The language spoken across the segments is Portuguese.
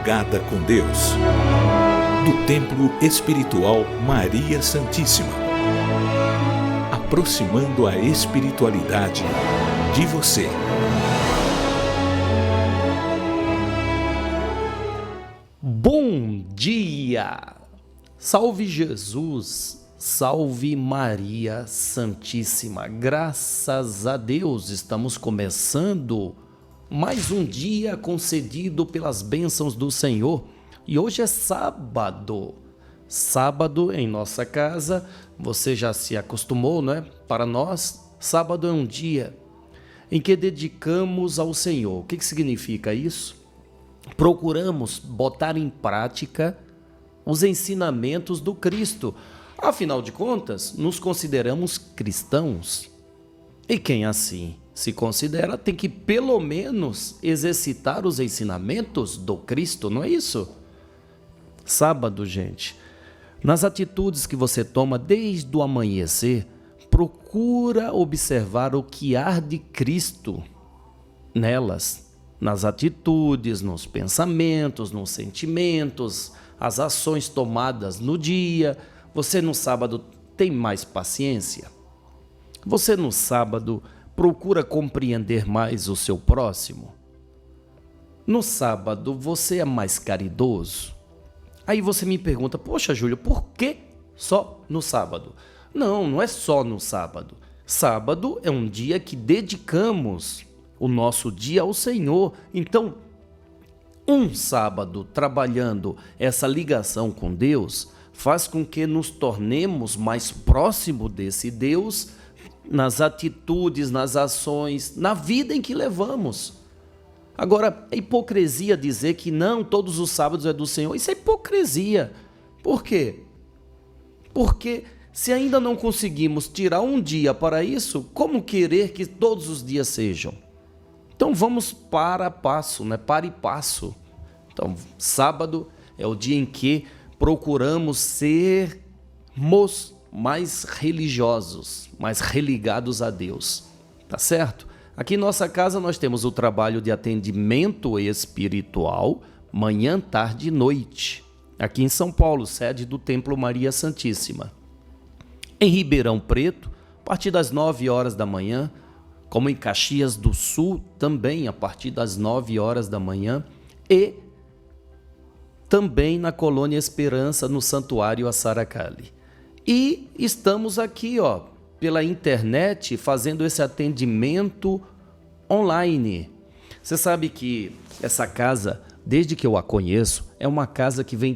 Madrugada com Deus, do Templo Espiritual Maria Santíssima, aproximando a espiritualidade de você. Bom dia! Salve Jesus! Salve Maria Santíssima! Graças a Deus, estamos começando mais um dia concedido pelas bênçãos do Senhor. E hoje é sábado. Sábado em nossa casa, você já se acostumou, né? Para nós, sábado é um dia em que dedicamos ao Senhor. O que significa isso? Procuramos botar em prática os ensinamentos do Cristo. Afinal de contas, nos consideramos cristãos. E quem assim se considera tem que pelo menos exercitar os ensinamentos do Cristo, não é isso? Sábado, gente, nas atitudes que você toma desde o amanhecer, procura observar o que há de Cristo nelas, nas atitudes, nos pensamentos, nos sentimentos, as ações tomadas no dia. Você no sábado tem mais paciência? Você no sábado procura compreender mais o seu próximo? No sábado você é mais caridoso? Aí você me pergunta, poxa Júlio, por que só no sábado? Não, não é só no sábado. Sábado é um dia que dedicamos o nosso dia ao Senhor. Então, um sábado trabalhando essa ligação com Deus faz com que nos tornemos mais próximos desse Deus nas atitudes, nas ações, na vida em que levamos. Agora, é hipocrisia dizer que não, todos os sábados é do Senhor. Isso é hipocrisia. Por quê? Porque se ainda não conseguimos tirar um dia para isso, como querer que todos os dias sejam? Então vamos para passo, né? Para e passo. Então, sábado é o dia em que procuramos sermos mais religiosos, mais religados a Deus, tá certo? Aqui em nossa casa nós temos o trabalho de atendimento espiritual, manhã, tarde e noite. Aqui em São Paulo, sede do Templo Maria Santíssima. Em Ribeirão Preto, a partir das 9 horas da manhã, como em Caxias do Sul, também a partir das 9 horas da manhã, e também na Colônia Esperança, no Santuário Assaracali. E estamos aqui, pela internet, fazendo esse atendimento online. Você sabe que essa casa, desde que eu a conheço, é uma casa que vem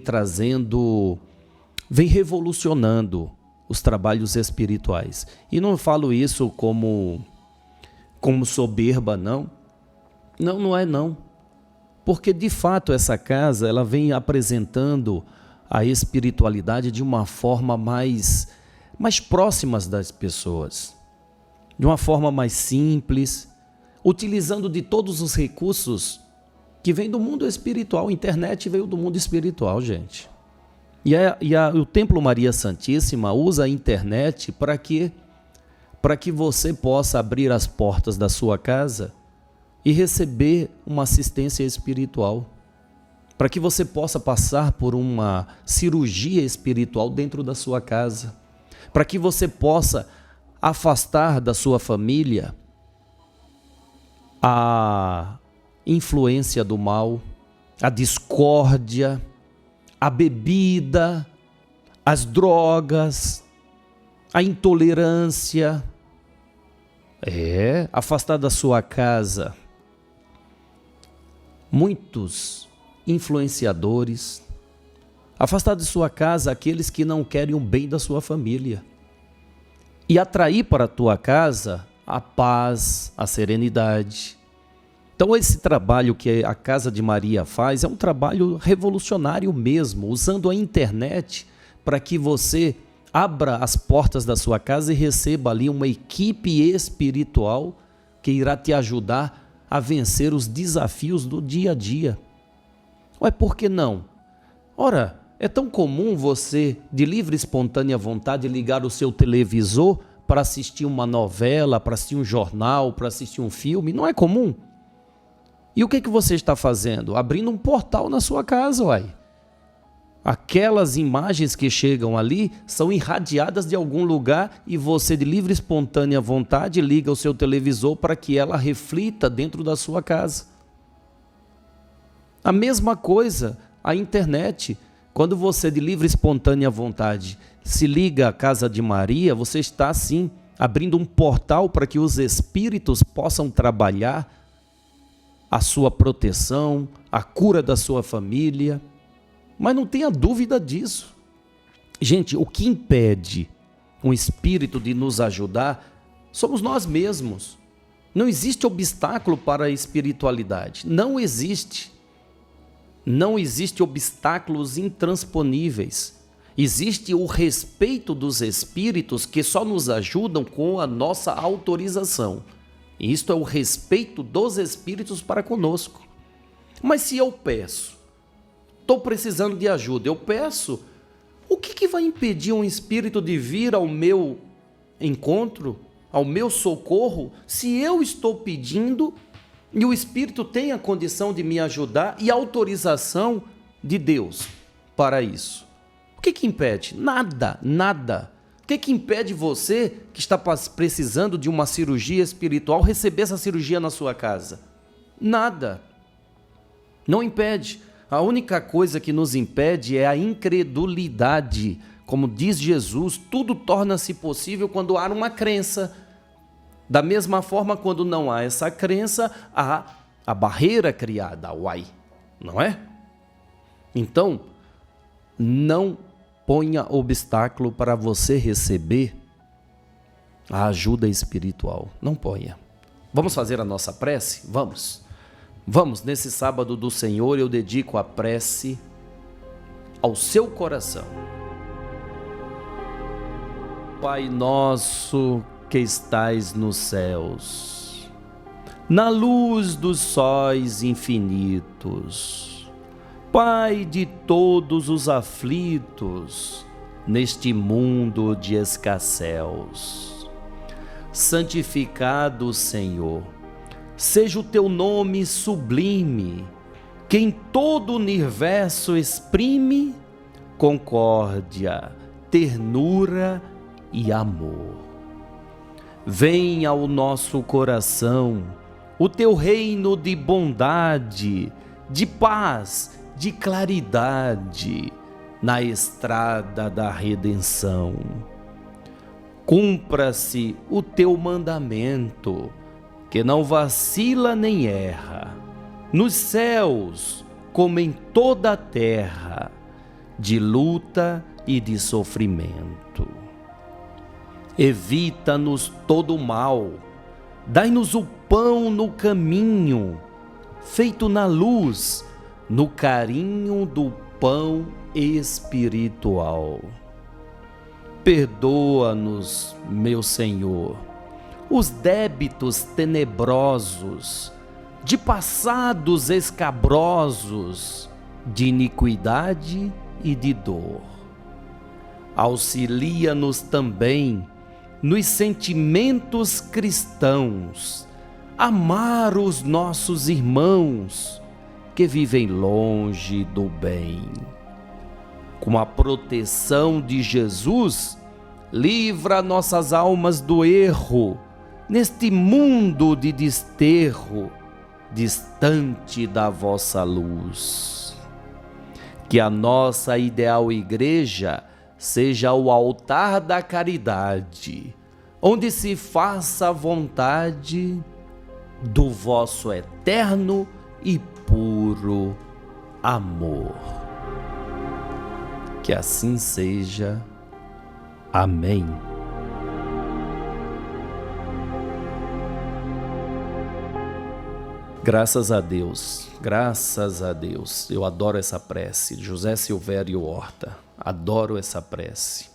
revolucionando os trabalhos espirituais. E não falo isso como soberba, não. Não é não. Porque, de fato, essa casa ela vem apresentando a espiritualidade de uma forma mais próximas das pessoas, de uma forma mais simples, utilizando de todos os recursos que vêm do mundo espiritual. A internet veio do mundo espiritual, gente. E o Templo Maria Santíssima usa a internet para que você possa abrir as portas da sua casa e receber uma assistência espiritual, para que você possa passar por uma cirurgia espiritual dentro da sua casa, para que você possa afastar da sua família a influência do mal, a discórdia, a bebida, as drogas, a intolerância. Afastar da sua casa muitos influenciadores, afastar de sua casa aqueles que não querem o bem da sua família e atrair para a tua casa a paz, a serenidade. Então esse trabalho que a Casa de Maria faz é um trabalho revolucionário mesmo, usando a internet para que você abra as portas da sua casa e receba ali uma equipe espiritual que irá te ajudar a vencer os desafios do dia a dia. Por que não? Ora, é tão comum você, de livre e espontânea vontade, ligar o seu televisor para assistir uma novela, para assistir um jornal, para assistir um filme. Não é comum? E o que você está fazendo? Abrindo um portal na sua casa, uai. Aquelas imagens que chegam ali são irradiadas de algum lugar e você, de livre e espontânea vontade, liga o seu televisor para que ela reflita dentro da sua casa. A mesma coisa, a internet. Quando você, de livre e espontânea vontade, se liga à casa de Maria, você está, sim, abrindo um portal para que os espíritos possam trabalhar a sua proteção, a cura da sua família. Mas não tenha dúvida disso. Gente, o que impede um espírito de nos ajudar somos nós mesmos. Não existe obstáculo para a espiritualidade. Não existe. Não existe obstáculos intransponíveis. Existe o respeito dos espíritos que só nos ajudam com a nossa autorização. E isto é o respeito dos espíritos para conosco. Mas se eu peço, estou precisando de ajuda, eu peço, o que vai impedir um espírito de vir ao meu encontro, ao meu socorro, se eu estou pedindo e o espírito tem a condição de me ajudar e a autorização de Deus para isso? O que impede? Nada, nada. O que impede você, que está precisando de uma cirurgia espiritual, receber essa cirurgia na sua casa? Nada. Não impede. A única coisa que nos impede é a incredulidade. Como diz Jesus, tudo torna-se possível quando há uma crença. Da mesma forma, quando não há essa crença, há a barreira criada, uai, não é? Então, não ponha obstáculo para você receber a ajuda espiritual. Não ponha. Vamos fazer a nossa prece? Vamos. Vamos, nesse sábado do Senhor, eu dedico a prece ao seu coração. Pai nosso que estais nos céus, na luz dos sóis infinitos, Pai de todos os aflitos, neste mundo de escasséus, santificado Senhor, seja o teu nome sublime, que em todo o universo exprime concórdia, ternura e amor. Vem ao nosso coração o teu reino de bondade, de paz, de claridade, na estrada da redenção. Cumpra-se o teu mandamento, que não vacila nem erra, nos céus como em toda a terra, de luta e de sofrimento. Evita-nos todo o mal, dai-nos o pão no caminho, feito na luz, no carinho do pão espiritual. Perdoa-nos, meu Senhor, os débitos tenebrosos, de passados escabrosos, de iniquidade e de dor. Auxilia-nos também nos sentimentos cristãos, amar os nossos irmãos que vivem longe do bem. Com a proteção de Jesus, livra nossas almas do erro, neste mundo de desterro, distante da vossa luz. Que a nossa ideal igreja seja o altar da caridade, onde se faça a vontade do vosso eterno e puro amor. Que assim seja. Amém. Graças a Deus, graças a Deus. Eu adoro essa prece de José Silvério Horta. Adoro essa prece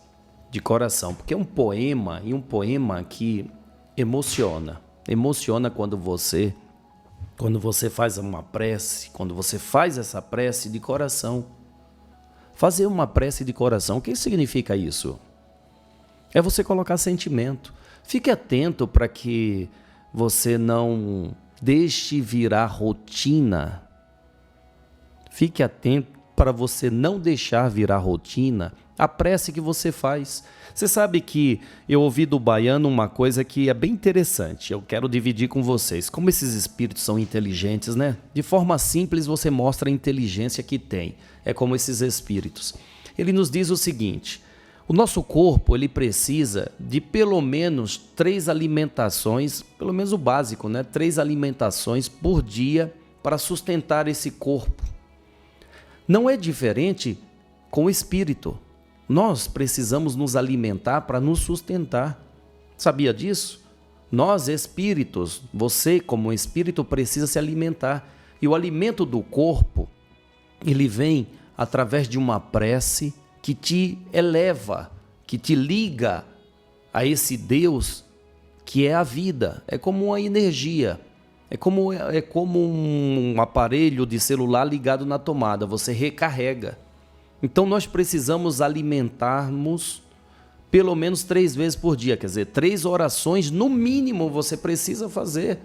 de coração, porque é um poema, e um poema que emociona. Emociona quando você faz uma prece, quando você faz essa prece de coração. Fazer uma prece de coração, o que significa isso? É você colocar sentimento. Fique atento para que você não deixe virar rotina. Fique atento para você não deixar virar rotina a prece que você faz. Você sabe que eu ouvi do baiano uma coisa que é bem interessante. Eu quero dividir com vocês. Como esses espíritos são inteligentes, né? De forma simples você mostra a inteligência que tem. É como esses espíritos. Ele nos diz o seguinte: o nosso corpo, ele precisa de pelo menos 3 alimentações, pelo menos o básico, né? 3 alimentações por dia para sustentar esse corpo. Não é diferente com o espírito. Nós precisamos nos alimentar para nos sustentar. Sabia disso? Nós, espíritos, você como espírito precisa se alimentar. E o alimento do corpo, ele vem através de uma prece que te eleva, que te liga a esse Deus que é a vida. É como uma energia. É como um aparelho de celular ligado na tomada, você recarrega. Então nós precisamos alimentarmos pelo menos 3 vezes por dia, quer dizer, 3 orações no mínimo você precisa fazer.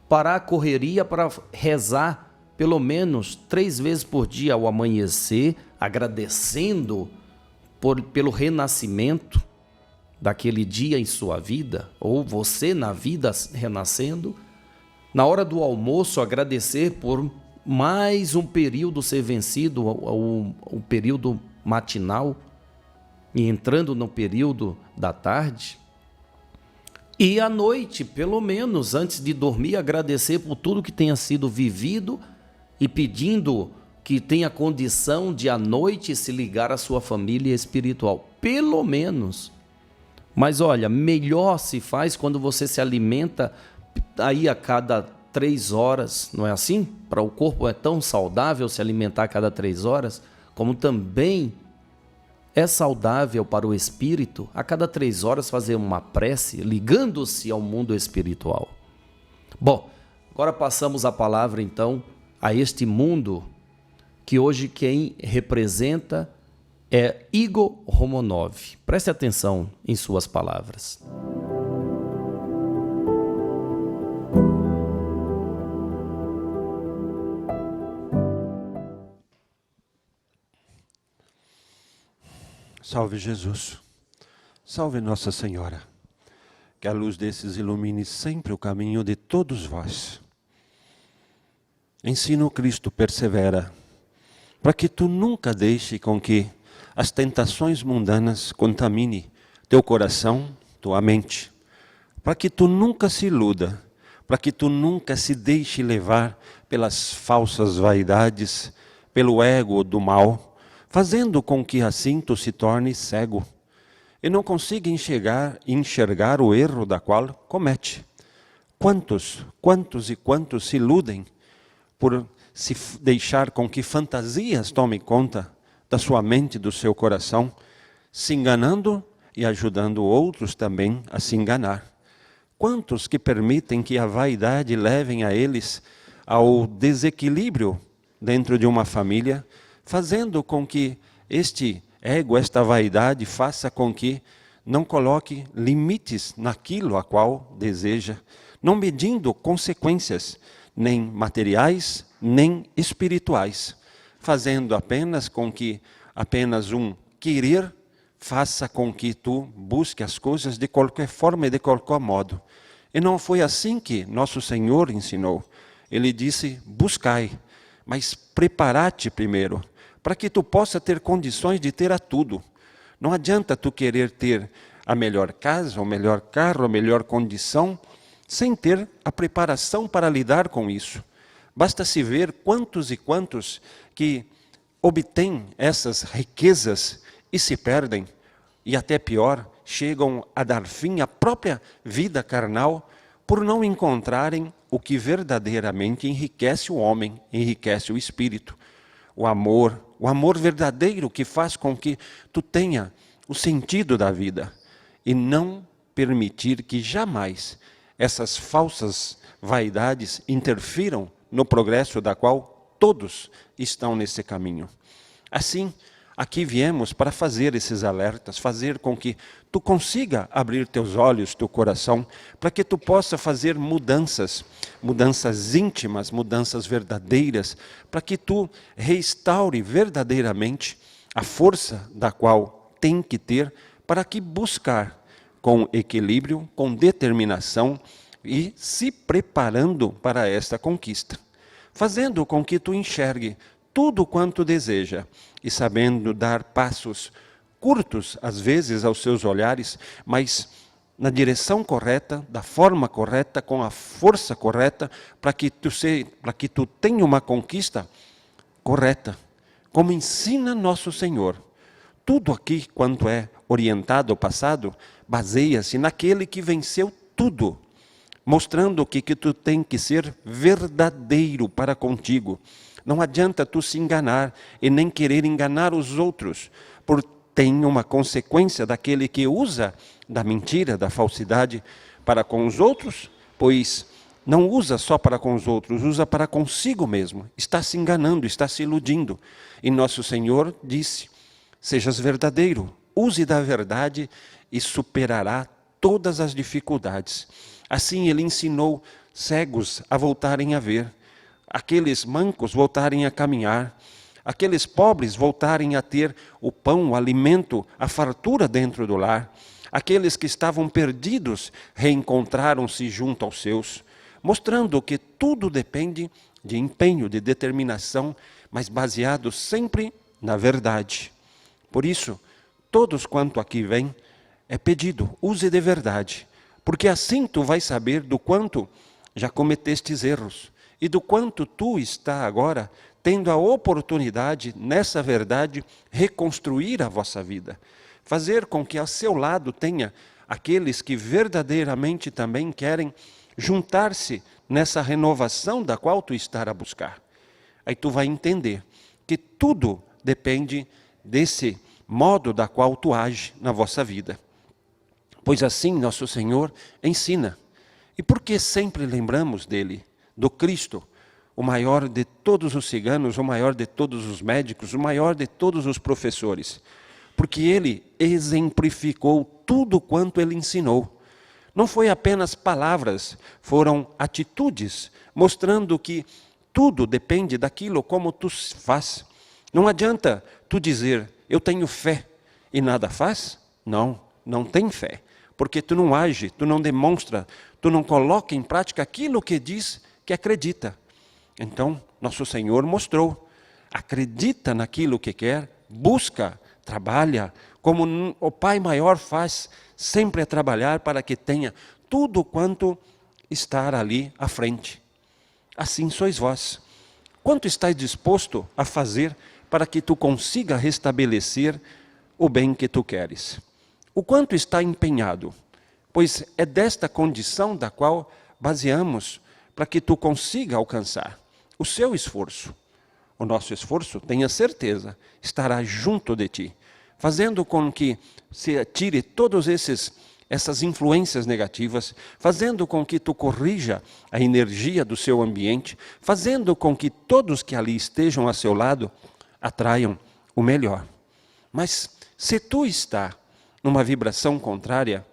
Parar a correria para rezar pelo menos 3 vezes por dia ao amanhecer, agradecendo pelo renascimento daquele dia em sua vida, ou você na vida renascendo. Na hora do almoço, agradecer por mais um período ser vencido, o período matinal, e entrando no período da tarde. E à noite, pelo menos, antes de dormir, agradecer por tudo que tenha sido vivido e pedindo que tenha condição de à noite se ligar à sua família espiritual. Pelo menos. Mas olha, melhor se faz quando você se alimenta aí a cada 3 horas, não é assim? Para o corpo é tão saudável se alimentar a cada 3 horas, como também é saudável para o espírito a cada 3 horas fazer uma prece, ligando-se ao mundo espiritual. Bom, agora passamos a palavra então a este mundo que hoje quem representa é Igor Romanov. Preste atenção em suas palavras. Salve Jesus, salve Nossa Senhora, que a luz desses ilumine sempre o caminho de todos vós. Ensino Cristo persevera, para que tu nunca deixe com que as tentações mundanas contamine teu coração, tua mente, para que tu nunca se iluda, para que tu nunca se deixe levar pelas falsas vaidades, pelo ego do mal, fazendo com que assim tu se torne cego e não consiga enxergar o erro da qual comete. Quantos se iludem por se deixar com que fantasias tomem conta da sua mente, do seu coração, se enganando e ajudando outros também a se enganar. Quantos que permitem que a vaidade levem a eles ao desequilíbrio dentro de uma família, fazendo com que este ego, esta vaidade, faça com que não coloque limites naquilo a qual deseja, não medindo consequências, nem materiais, nem espirituais, fazendo apenas com que apenas um querer faça com que tu busque as coisas de qualquer forma e de qualquer modo. E não foi assim que nosso Senhor ensinou. Ele disse, buscai, mas preparar-te primeiro, para que tu possa ter condições de ter a tudo. Não adianta tu querer ter a melhor casa, o melhor carro, a melhor condição, sem ter a preparação para lidar com isso. Basta se ver quantos e quantos que obtêm essas riquezas e se perdem, e até pior, chegam a dar fim à própria vida carnal por não encontrarem o que verdadeiramente enriquece o homem, enriquece o espírito. O amor verdadeiro que faz com que tu tenha o sentido da vida e não permitir que jamais essas falsas vaidades interfiram no progresso da qual todos estão nesse caminho. Assim, aqui viemos para fazer esses alertas, fazer com que tu consiga abrir teus olhos, teu coração, para que tu possa fazer mudanças íntimas, mudanças verdadeiras, para que tu restaure verdadeiramente a força da qual tem que ter para que buscar com equilíbrio, com determinação e se preparando para esta conquista, fazendo com que tu enxergue tudo quanto deseja e sabendo dar passos curtos, às vezes, aos seus olhares, mas na direção correta, da forma correta, com a força correta, para que tu tenha uma conquista correta, como ensina nosso Senhor. Tudo aqui, quanto é orientado ao passado, baseia-se naquele que venceu tudo, mostrando que tu tem que ser verdadeiro para contigo. Não adianta tu se enganar e nem querer enganar os outros, porque tem uma consequência daquele que usa da mentira, da falsidade para com os outros, pois não usa só para com os outros, usa para consigo mesmo. Está se enganando, está se iludindo. E nosso Senhor disse: sejas verdadeiro, use da verdade e superará todas as dificuldades. Assim ele ensinou cegos a voltarem a ver, aqueles mancos voltarem a caminhar, aqueles pobres voltarem a ter o pão, o alimento, a fartura dentro do lar. Aqueles que estavam perdidos reencontraram-se junto aos seus, mostrando que tudo depende de empenho, de determinação, mas baseado sempre na verdade. Por isso, todos quanto aqui vêm, é pedido, use de verdade, porque assim tu vais saber do quanto já cometestes erros e do quanto tu está agora tendo a oportunidade, nessa verdade, reconstruir a vossa vida. Fazer com que ao seu lado tenha aqueles que verdadeiramente também querem juntar-se nessa renovação da qual tu estás a buscar. Aí tu vai entender que tudo depende desse modo da qual tu age na vossa vida. Pois assim nosso Senhor ensina. E por que sempre lembramos dele, do Cristo, o maior de todos os ciganos, o maior de todos os médicos, o maior de todos os professores? Porque ele exemplificou tudo quanto ele ensinou. Não foi apenas palavras, foram atitudes, mostrando que tudo depende daquilo como tu faz. Não adianta tu dizer, eu tenho fé, e nada faz? Não, não tem fé. Porque tu não age, tu não demonstra, tu não coloca em prática aquilo que diz que acredita. Então, nosso Senhor mostrou, acredita naquilo que quer, busca, trabalha, como o Pai maior faz, sempre a trabalhar para que tenha tudo quanto estar ali à frente. Assim sois vós. Quanto estáis disposto a fazer para que tu consiga restabelecer o bem que tu queres? O quanto está empenhado? Pois é desta condição da qual baseamos para que tu consiga alcançar o seu esforço. O nosso esforço, tenha certeza, estará junto de ti, fazendo com que se tire todas essas influências negativas, fazendo com que tu corrija a energia do seu ambiente, fazendo com que todos que ali estejam a seu lado atraiam o melhor. Mas se tu está numa vibração contrária,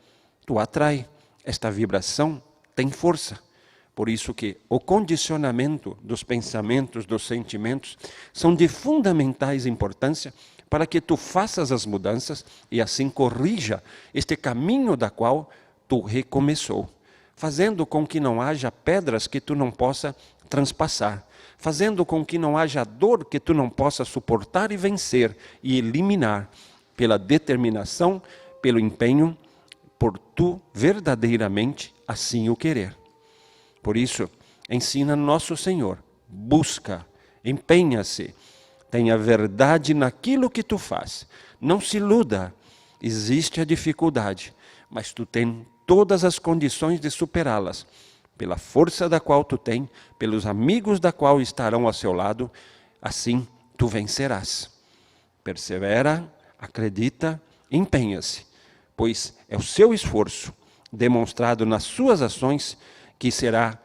tu atrai. Esta vibração tem força. Por isso que o condicionamento dos pensamentos, dos sentimentos, são de fundamentais importância para que tu faças as mudanças e assim corrija este caminho da qual tu recomeçou, fazendo com que não haja pedras que tu não possa transpassar, fazendo com que não haja dor que tu não possa suportar e vencer e eliminar pela determinação, pelo empenho, por tu verdadeiramente assim o querer. Por isso, ensina nosso Senhor, busca, empenha-se, tenha verdade naquilo que tu faz. Não se iluda, existe a dificuldade, mas tu tens todas as condições de superá-las, pela força da qual tu tens, pelos amigos da qual estarão ao seu lado, assim tu vencerás. Persevera, acredita, empenha-se, pois é o seu esforço, demonstrado nas suas ações, que será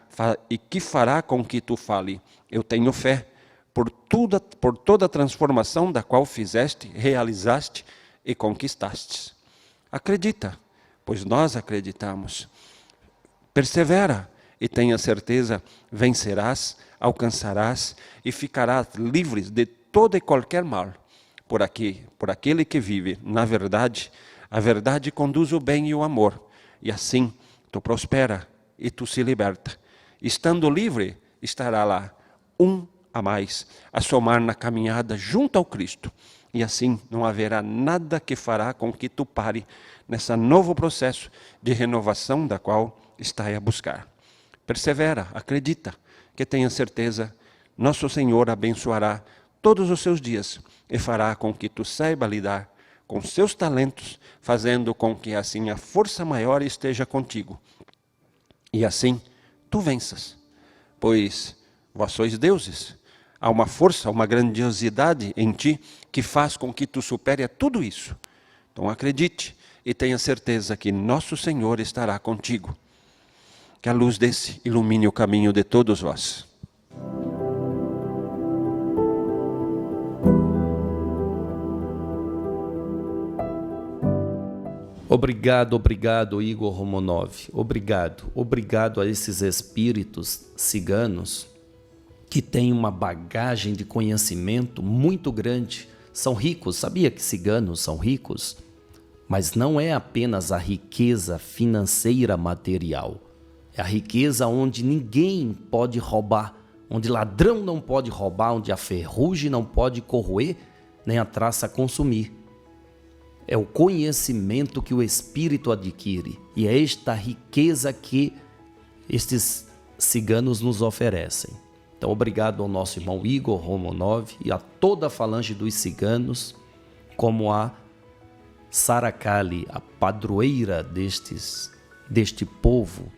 e que fará com que tu fale, eu tenho fé, por toda a transformação da qual fizeste, realizaste e conquistaste. Acredita, pois nós acreditamos. Persevera e tenha certeza, vencerás, alcançarás e ficarás livre de todo e qualquer mal. Por aquele que vive na verdade, a verdade conduz o bem e o amor. E assim, tu prospera e tu se liberta. Estando livre, estará lá um a mais, a somar na caminhada junto ao Cristo. E assim não haverá nada que fará com que tu pare nesse novo processo de renovação da qual estás a buscar. Persevera, acredita, que tenha certeza, nosso Senhor abençoará todos os seus dias e fará com que tu saiba lidar com seus talentos, fazendo com que assim a força maior esteja contigo. E assim tu venças, pois vós sois deuses. Há uma força, uma grandiosidade em ti que faz com que tu supere a tudo isso. Então acredite e tenha certeza que nosso Senhor estará contigo. Que a luz desse ilumine o caminho de todos vós. Obrigado, Igor Romanov. Obrigado a esses espíritos ciganos que têm uma bagagem de conhecimento muito grande. São ricos, sabia que ciganos são ricos? Mas não é apenas a riqueza financeira material. É a riqueza onde ninguém pode roubar, onde ladrão não pode roubar, onde a ferrugem não pode corroer, nem a traça consumir. É o conhecimento que o espírito adquire. E é esta riqueza que estes ciganos nos oferecem. Então, obrigado ao nosso irmão Igor Romanov e a toda a falange dos ciganos, como a Saracali, a padroeira deste povo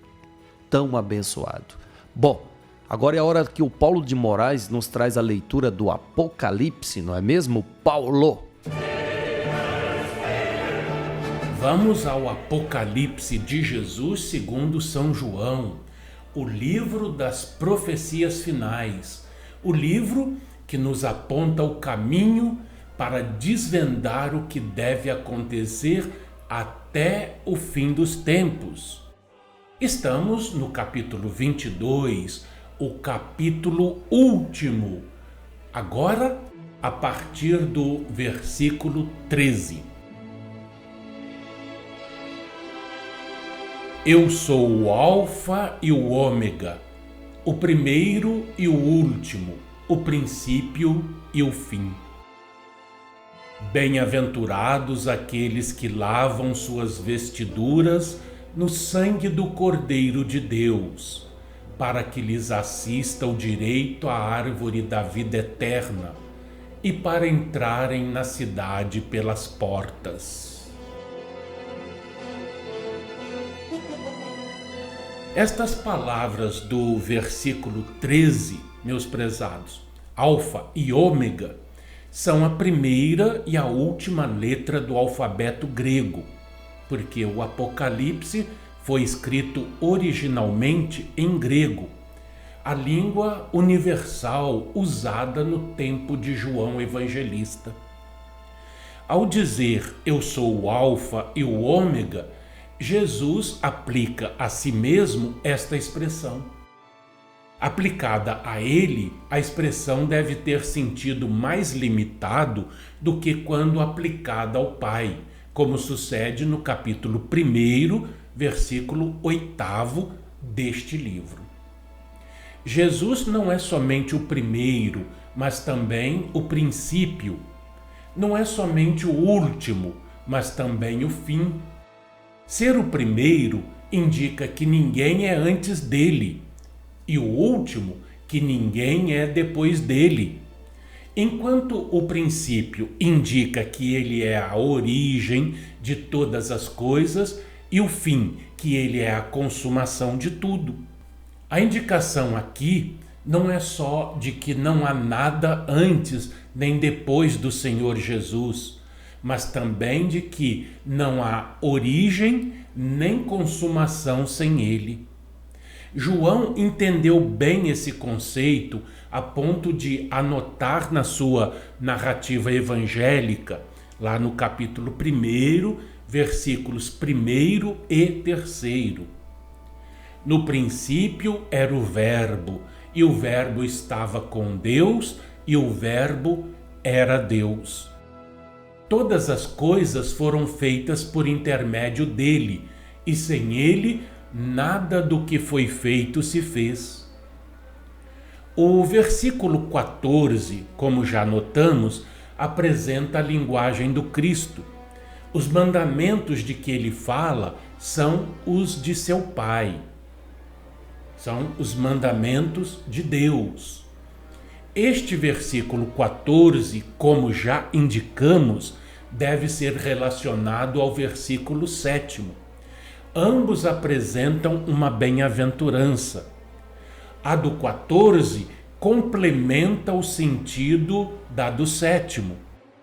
tão abençoado. Bom, agora é a hora que o Paulo de Moraes nos traz a leitura do Apocalipse, não é mesmo, Paulo? Vamos ao Apocalipse de Jesus segundo São João, o livro das profecias finais, o livro que nos aponta o caminho para desvendar o que deve acontecer até o fim dos tempos. Estamos no capítulo 22, o capítulo último, agora a partir do versículo 13. Eu sou o Alfa e o Ômega, o primeiro e o último, o princípio e o fim. Bem-aventurados aqueles que lavam suas vestiduras no sangue do Cordeiro de Deus, para que lhes assista o direito à árvore da vida eterna e para entrarem na cidade pelas portas. Estas palavras do versículo 13, meus prezados, Alfa e Ômega, são a primeira e a última letra do alfabeto grego, porque o Apocalipse foi escrito originalmente em grego, a língua universal usada no tempo de João Evangelista. Ao dizer eu sou o Alfa e o Ômega, Jesus aplica a si mesmo esta expressão. Aplicada a ele, a expressão deve ter sentido mais limitado do que quando aplicada ao Pai, como sucede no capítulo 1, versículo 8 deste livro. Jesus não é somente o primeiro, mas também o princípio. Não é somente o último, mas também o fim. Ser o primeiro indica que ninguém é antes dele, e o último, que ninguém é depois dele. Enquanto o princípio indica que ele é a origem de todas as coisas, e o fim, que ele é a consumação de tudo. A indicação aqui não é só de que não há nada antes nem depois do Senhor Jesus, mas também de que não há origem nem consumação sem ele. João entendeu bem esse conceito a ponto de anotar na sua narrativa evangélica, lá no capítulo 1, versículos 1 e 3. No princípio era o Verbo, e o Verbo estava com Deus, e o Verbo era Deus. Todas as coisas foram feitas por intermédio dele, e sem ele, nada do que foi feito se fez. O versículo 14, como já notamos, apresenta a linguagem do Cristo. Os mandamentos de que ele fala são os de seu Pai. São os mandamentos de Deus. Este versículo 14, como já indicamos, deve ser relacionado ao versículo 7. Ambos apresentam uma bem-aventurança. A do 14 complementa o sentido da do 7,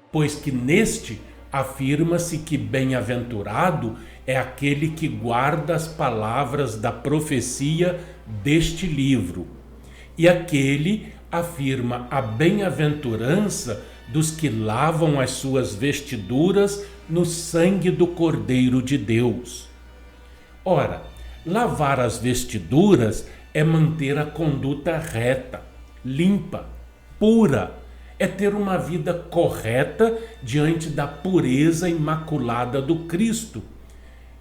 pois que neste afirma-se que bem-aventurado é aquele que guarda as palavras da profecia deste livro, e aquele afirma a bem-aventurança dos que lavam as suas vestiduras no sangue do Cordeiro de Deus. Ora, lavar as vestiduras é manter a conduta reta, limpa, pura, é ter uma vida correta diante da pureza imaculada do Cristo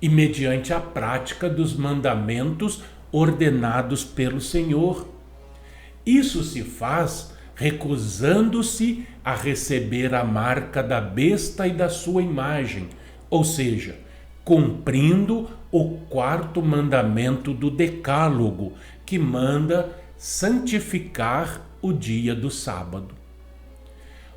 e mediante a prática dos mandamentos ordenados pelo Senhor. Isso se faz recusando-se a receber a marca da besta e da sua imagem, ou seja, cumprindo o 4º mandamento do Decálogo, que manda santificar o dia do sábado.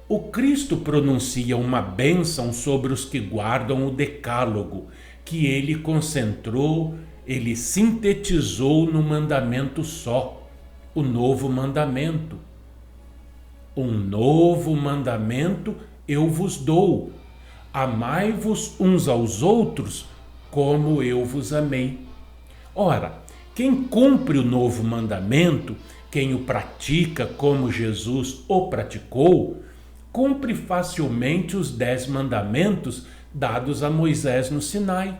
O Cristo pronuncia uma bênção sobre os que guardam o Decálogo, que ele concentrou, ele sintetizou no mandamento só, o novo mandamento. Um novo mandamento eu vos dou: amai-vos uns aos outros como eu vos amei. Ora, quem cumpre o novo mandamento, quem o pratica como Jesus o praticou, cumpre facilmente os 10 mandamentos dados a Moisés no Sinai.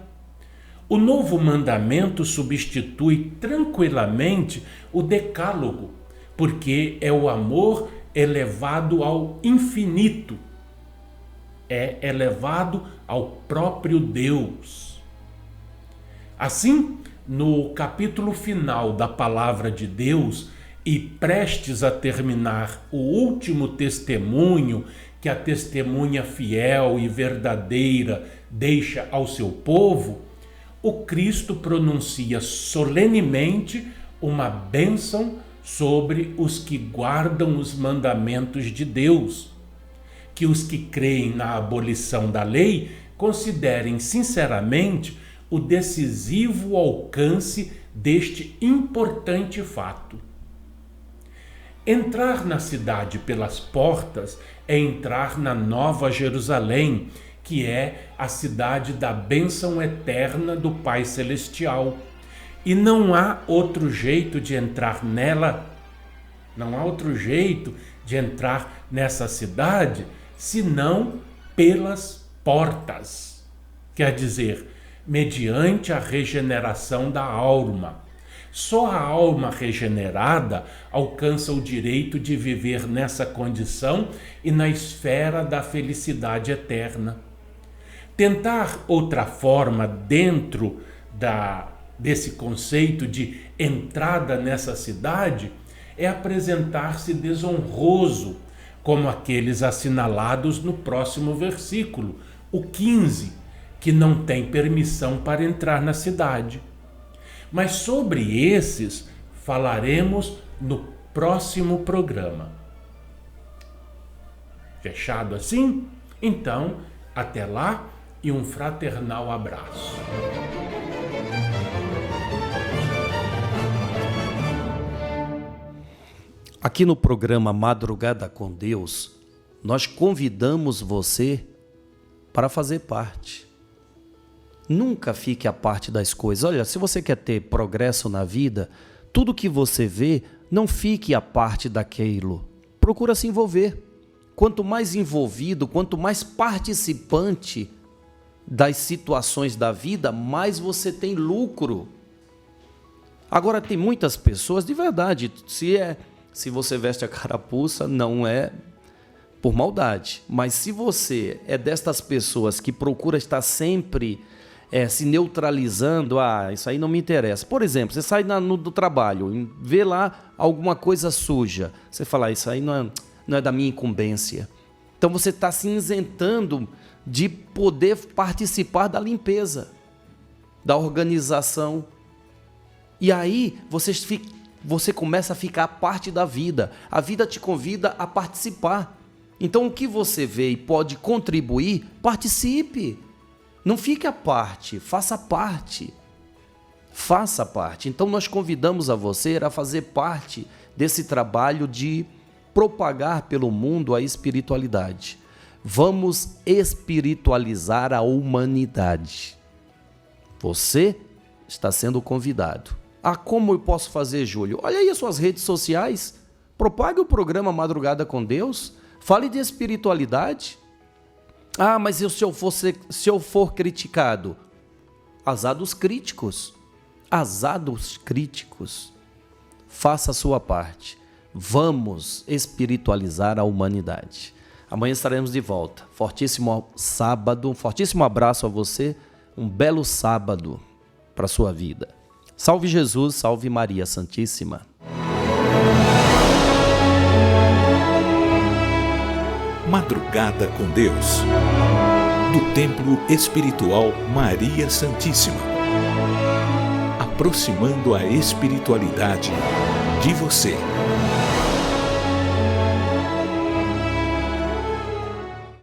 O novo mandamento substitui tranquilamente o Decálogo, porque é o amor elevado ao infinito, é elevado ao próprio Deus. Assim, no capítulo final da Palavra de Deus e prestes a terminar o último testemunho que a testemunha fiel e verdadeira deixa ao seu povo, o Cristo pronuncia solenemente uma bênção sobre os que guardam os mandamentos de Deus, que os que creem na abolição da lei considerem sinceramente o decisivo alcance deste importante fato. Entrar na cidade pelas portas é entrar na Nova Jerusalém, que é a cidade da bênção eterna do Pai Celestial. E não há outro jeito de entrar nela, não há outro jeito de entrar nessa cidade senão pelas portas. Quer dizer, mediante a regeneração da alma. Só a alma regenerada alcança o direito de viver nessa condição e na esfera da felicidade eterna. Tentar outra forma dentro desse conceito de entrada nessa cidade é apresentar-se desonroso, como aqueles assinalados no próximo versículo, o 15, que não tem permissão para entrar na cidade. Mas sobre esses falaremos no próximo programa. Fechado assim? Então, até lá e um fraternal abraço. Aqui no programa Madrugada com Deus, nós convidamos você para fazer parte. Nunca fique à parte das coisas. Olha, se você quer ter progresso na vida, tudo que você vê, não fique à parte daquilo. Procura se envolver. Quanto mais envolvido, quanto mais participante das situações da vida, mais você tem lucro. Agora, tem muitas pessoas, de verdade, se você veste a carapuça, não é por maldade. Mas se você é destas pessoas que procura estar sempre se neutralizando, isso aí não me interessa. Por exemplo, você sai do trabalho, vê lá alguma coisa suja, você fala, isso aí não é da minha incumbência. Então você está se isentando de poder participar da limpeza, da organização. E aí você começa a ficar parte da vida. A vida te convida a participar. Então o que você vê e pode contribuir, participe. Não fique à parte, faça parte. Faça parte. Então nós convidamos a você a fazer parte desse trabalho de propagar pelo mundo a espiritualidade. Vamos espiritualizar a humanidade. Você está sendo convidado. Como eu posso fazer, Júlio? Olha aí as suas redes sociais. Propague o programa Madrugada com Deus. Fale de espiritualidade. Mas se eu for criticado? Azar dos críticos. Azar dos críticos. Faça a sua parte. Vamos espiritualizar a humanidade. Amanhã estaremos de volta. Fortíssimo sábado, um fortíssimo abraço a você. Um belo sábado para a sua vida. Salve Jesus, salve Maria Santíssima. Madrugada com Deus, do Templo Espiritual Maria Santíssima, aproximando a espiritualidade de você.